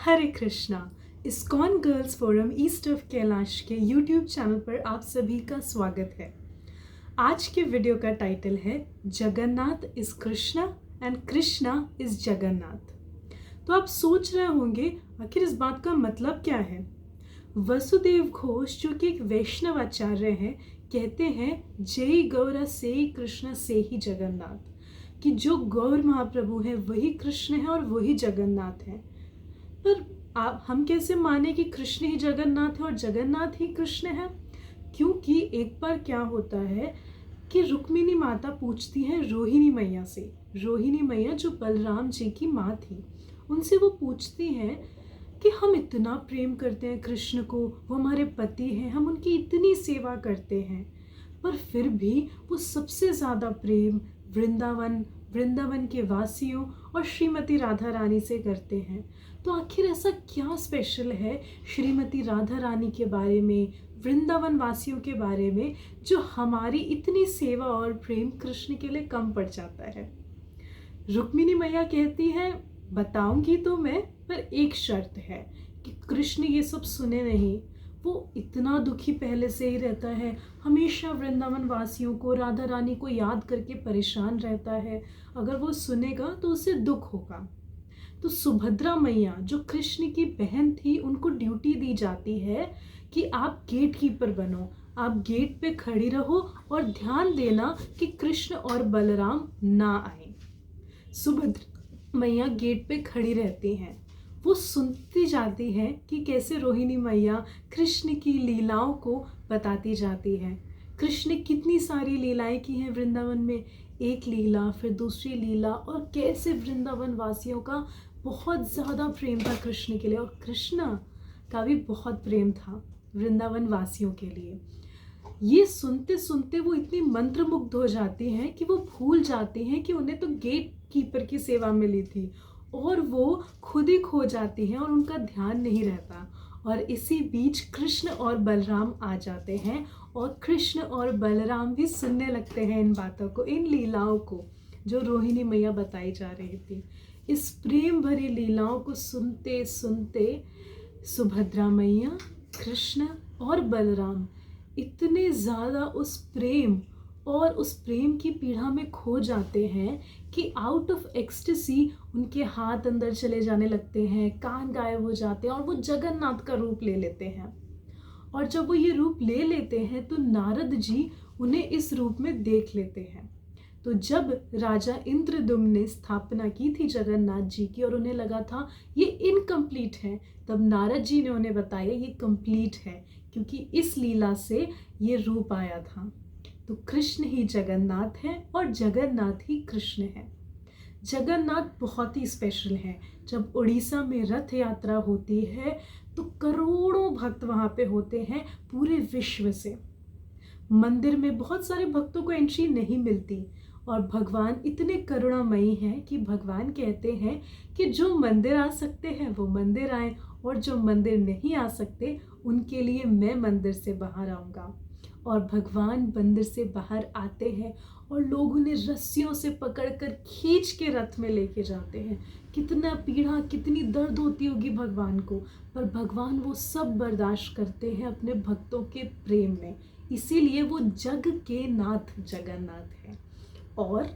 Hare Krishna. ISKCON girls forum east of Kailash के YouTube channel पर आप सभी का स्वागत है। आज के वीडियो का टाइटल है Jagannath is Krishna and Krishna is Jagannath. तो आप सोच रहे होंगे आखिर इस बात का मतलब क्या है। वसुदेव घोष जो कि एक वैष्णव आचार्य हैं, कहते हैं जय गौर से ही कृष्ण से ही जगन्नाथ, कि जो गौर महाप्रभु हैं वही कृष्ण है और वही जगन्नाथ है। पर हम कैसे माने कि कृष्ण ही जगन्नाथ है और जगन्नाथ ही कृष्ण है। क्योंकि एक बार क्या होता है कि रुक्मिणी माता पूछती है रोहिणी मैया से, रोहिणी मैया जो बलराम जी की माँ थी, उनसे वो पूछती हैं कि हम इतना प्रेम करते हैं कृष्ण को, वो हमारे पति हैं, हम उनकी इतनी सेवा करते हैं, पर फिर भी वो सबसे ज़्यादा प्रेम वृंदावन के वासियों और श्रीमती राधा रानी से करते हैं। तो आखिर ऐसा क्या स्पेशल है श्रीमती राधा रानी के बारे में, वृंदावन वासियों के बारे में, जो हमारी इतनी सेवा और प्रेम कृष्ण के लिए कम पड़ जाता है। रुक्मिणी मैया कहती हैं बताऊंगी तो मैं, पर एक शर्त है कि कृष्ण ये सब सुने नहीं। वो इतना दुखी पहले से ही रहता है, हमेशा वृंदावन वासियों को, राधा रानी को याद करके परेशान रहता है। अगर वो सुनेगा तो उसे दुख होगा। तो सुभद्रा मैया जो कृष्ण की बहन थी, उनको ड्यूटी दी जाती है कि आप गेट कीपर बनो, आप गेट पे खड़ी रहो और ध्यान देना कि कृष्ण और बलराम ना आए। सुभद्रा मैया गेट पे खड़ी रहती हैं, वो सुनती जाती हैं कि कैसे रोहिणी मैया कृष्ण की लीलाओं को बताती जाती है। कृष्ण ने कितनी सारी लीलाएं की हैं वृंदावन में, एक लीला फिर दूसरी लीला, और कैसे वृंदावन वासियों का बहुत ज़्यादा प्रेम था कृष्ण के लिए, और कृष्ण का भी बहुत प्रेम था वृंदावन वासियों के लिए। ये सुनते सुनते वो इतनी मंत्रमुग्ध हो जाती हैं कि वो भूल जाती हैं कि उन्हें तो गेट कीपर की सेवा मिली थी, और वो खुद ही खो जाती हैं और उनका ध्यान नहीं रहता। और इसी बीच कृष्ण और बलराम आ जाते हैं, और कृष्ण और बलराम भी सुनने लगते हैं इन बातों को, इन लीलाओं को जो रोहिणी मैया बताई जा रही थी। इस प्रेम भरी लीलाओं को सुनते सुनते सुभद्रा मैया, कृष्ण और बलराम इतने ज़्यादा उस प्रेम और उस प्रेम की पीड़ा में खो जाते हैं कि आउट ऑफ एक्सटेसी उनके हाथ अंदर चले जाने लगते हैं, कान गायब हो जाते हैं, और वो जगन्नाथ का रूप ले लेते हैं। और जब वो ये रूप ले लेते हैं तो नारद जी उन्हें इस रूप में देख लेते हैं। तो जब राजा इंद्रद्युम्न ने स्थापना की थी जगन्नाथ जी की, और उन्हें लगा था ये इनकम्प्लीट है, तब नारद जी ने उन्हें बताया ये कंप्लीट है, क्योंकि इस लीला से ये रूप आया था। तो कृष्ण ही जगन्नाथ है और जगन्नाथ ही कृष्ण है। जगन्नाथ बहुत ही स्पेशल है। जब उड़ीसा में रथ यात्रा होती है तो करोड़ों भक्त वहाँ पे होते हैं पूरे विश्व से। मंदिर में बहुत सारे भक्तों को एंट्री नहीं मिलती, और भगवान इतने करुणामयी हैं कि भगवान कहते हैं कि जो मंदिर आ सकते हैं वो मंदिर आए, और जो मंदिर नहीं आ सकते उनके लिए मैं मंदिर से बाहर आऊँगा। और भगवान मंदिर से बाहर आते हैं और लोग उन्हें रस्सियों से पकड़कर खींच के रथ में लेके जाते हैं। कितना पीड़ा, कितनी दर्द होती होगी भगवान को, पर भगवान वो सब बर्दाश्त करते हैं अपने भक्तों के प्रेम में। इसीलिए वो जग के नाथ जगन्नाथ है। और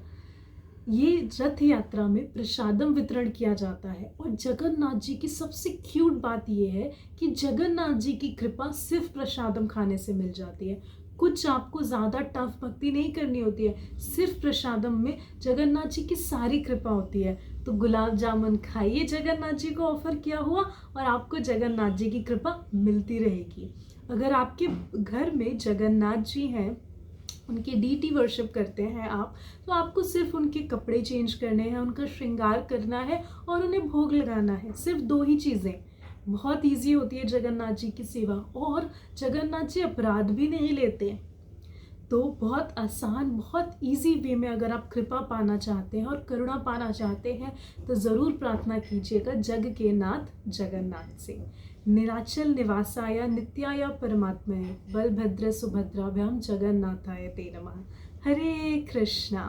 ये रथ यात्रा में प्रसादम वितरण किया जाता है। और जगन्नाथ जी की सबसे क्यूट बात ये है कि जगन्नाथ जी की कृपा सिर्फ प्रसादम खाने से मिल जाती है। कुछ आपको ज़्यादा टफ भक्ति नहीं करनी होती है, सिर्फ प्रसादम में जगन्नाथ जी की सारी कृपा होती है। तो गुलाब जामुन खाइए, जगन्नाथ जी को ऑफर किया हुआ, और आपको जगन्नाथ जी की कृपा मिलती रहेगी। अगर आपके घर में जगन्नाथ जी हैं, उनके डीटी वर्शिप करते हैं आप, तो आपको सिर्फ उनके कपड़े चेंज करने हैं, उनका श्रृंगार करना है और उन्हें भोग लगाना है। सिर्फ 2 ही चीज़ें। बहुत इजी होती है जगन्नाथ जी की सेवा, और जगन्नाथ जी अपराध भी नहीं लेते। तो बहुत आसान, बहुत इजी वे में अगर आप कृपा पाना चाहते हैं और करुणा पाना चाहते हैं तो ज़रूर प्रार्थना कीजिएगा जग के नाथ जगन्नाथ से। निराचल निवासाय नित्याय परमात्मने बलभद्र सुभद्राभ्याम जगन्नाथाय ते नमः। हरे कृष्णा।